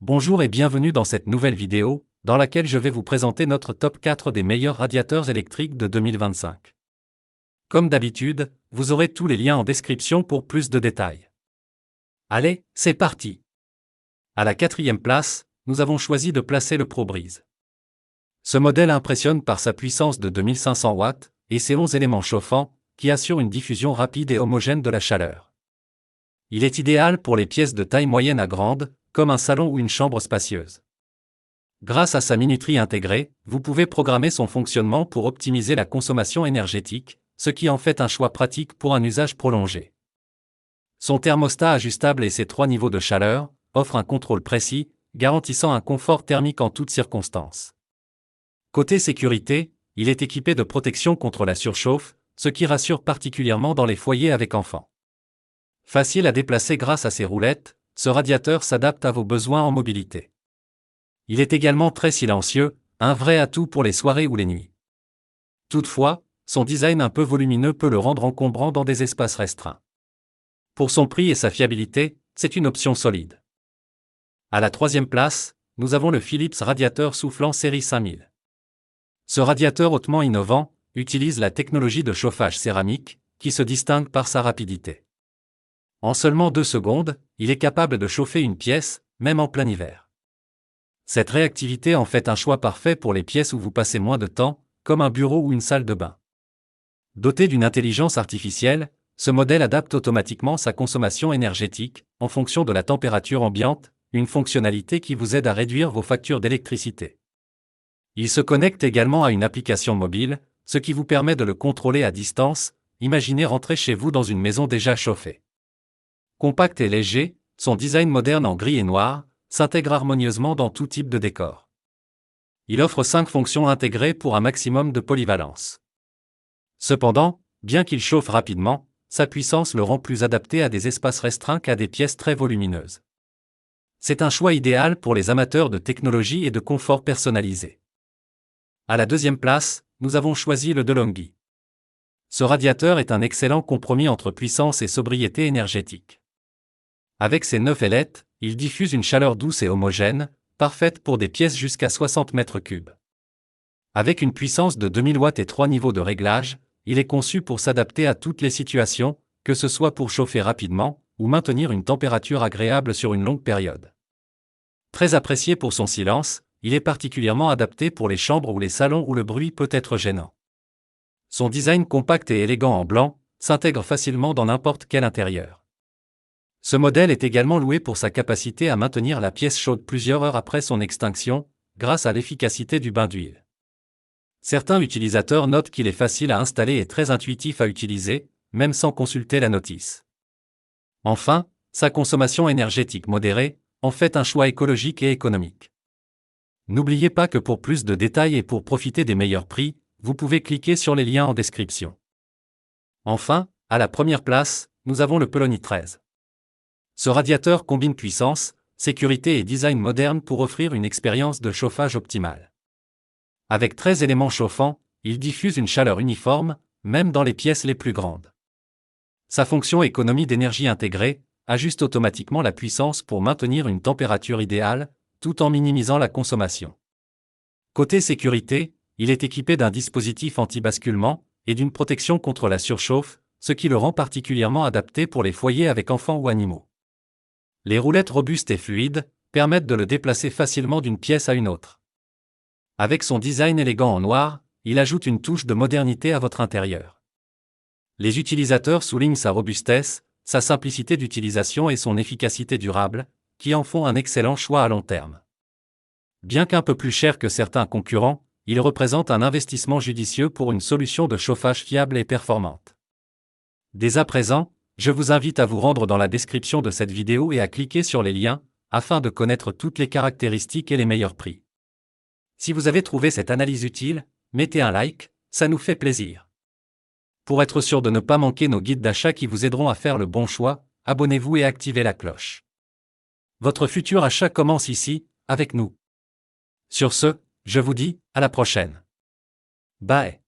Bonjour et bienvenue dans cette nouvelle vidéo, dans laquelle je vais vous présenter notre top 4 des meilleurs radiateurs électriques de 2025. Comme d'habitude, vous aurez tous les liens en description pour plus de détails. Allez, c'est parti! À la 4e place, nous avons choisi de placer le ProBreeze. Ce modèle impressionne par sa puissance de 2500 watts et ses 11 éléments chauffants, qui assurent une diffusion rapide et homogène de la chaleur. Il est idéal pour les pièces de taille moyenne à grande, comme un salon ou une chambre spacieuse. Grâce à sa minuterie intégrée, vous pouvez programmer son fonctionnement pour optimiser la consommation énergétique, ce qui en fait un choix pratique pour un usage prolongé. Son thermostat ajustable et ses 3 niveaux de chaleur offrent un contrôle précis, garantissant un confort thermique en toutes circonstances. Côté sécurité, il est équipé de protection contre la surchauffe, ce qui rassure particulièrement dans les foyers avec enfants. Facile à déplacer grâce à ses roulettes, ce radiateur s'adapte à vos besoins en mobilité. Il est également très silencieux, un vrai atout pour les soirées ou les nuits. Toutefois, son design un peu volumineux peut le rendre encombrant dans des espaces restreints. Pour son prix et sa fiabilité, c'est une option solide. À la 3e place, nous avons le Philips Radiateur Soufflant Série 5000. Ce radiateur hautement innovant utilise la technologie de chauffage céramique, qui se distingue par sa rapidité. En seulement 2 secondes, il est capable de chauffer une pièce, même en plein hiver. Cette réactivité en fait un choix parfait pour les pièces où vous passez moins de temps, comme un bureau ou une salle de bain. Doté d'une intelligence artificielle, ce modèle adapte automatiquement sa consommation énergétique, en fonction de la température ambiante, une fonctionnalité qui vous aide à réduire vos factures d'électricité. Il se connecte également à une application mobile, ce qui vous permet de le contrôler à distance. Imaginez rentrer chez vous dans une maison déjà chauffée. Compact et léger, son design moderne en gris et noir s'intègre harmonieusement dans tout type de décor. Il offre 5 fonctions intégrées pour un maximum de polyvalence. Cependant, bien qu'il chauffe rapidement, sa puissance le rend plus adapté à des espaces restreints qu'à des pièces très volumineuses. C'est un choix idéal pour les amateurs de technologie et de confort personnalisé. À la 2e place, nous avons choisi le DeLonghi. Ce radiateur est un excellent compromis entre puissance et sobriété énergétique. Avec ses 9 ailettes, il diffuse une chaleur douce et homogène, parfaite pour des pièces jusqu'à 60 mètres cubes. Avec une puissance de 2000 watts et 3 niveaux de réglage, il est conçu pour s'adapter à toutes les situations, que ce soit pour chauffer rapidement, ou maintenir une température agréable sur une longue période. Très apprécié pour son silence, il est particulièrement adapté pour les chambres ou les salons où le bruit peut être gênant. Son design compact et élégant en blanc s'intègre facilement dans n'importe quel intérieur. Ce modèle est également loué pour sa capacité à maintenir la pièce chaude plusieurs heures après son extinction, grâce à l'efficacité du bain d'huile. Certains utilisateurs notent qu'il est facile à installer et très intuitif à utiliser, même sans consulter la notice. Enfin, sa consommation énergétique modérée en fait un choix écologique et économique. N'oubliez pas que pour plus de détails et pour profiter des meilleurs prix, vous pouvez cliquer sur les liens en description. Enfin, à la 1re place, nous avons le Polony 13. Ce radiateur combine puissance, sécurité et design moderne pour offrir une expérience de chauffage optimale. Avec 13 éléments chauffants, il diffuse une chaleur uniforme, même dans les pièces les plus grandes. Sa fonction économie d'énergie intégrée ajuste automatiquement la puissance pour maintenir une température idéale, tout en minimisant la consommation. Côté sécurité, il est équipé d'un dispositif anti-basculement et d'une protection contre la surchauffe, ce qui le rend particulièrement adapté pour les foyers avec enfants ou animaux. Les roulettes robustes et fluides permettent de le déplacer facilement d'une pièce à une autre. Avec son design élégant en noir, il ajoute une touche de modernité à votre intérieur. Les utilisateurs soulignent sa robustesse, sa simplicité d'utilisation et son efficacité durable, qui en font un excellent choix à long terme. Bien qu'un peu plus cher que certains concurrents, il représente un investissement judicieux pour une solution de chauffage fiable et performante. Dès à présent, je vous invite à vous rendre dans la description de cette vidéo et à cliquer sur les liens, afin de connaître toutes les caractéristiques et les meilleurs prix. Si vous avez trouvé cette analyse utile, mettez un like, ça nous fait plaisir. Pour être sûr de ne pas manquer nos guides d'achat qui vous aideront à faire le bon choix, abonnez-vous et activez la cloche. Votre futur achat commence ici, avec nous. Sur ce, je vous dis, à la prochaine. Bye.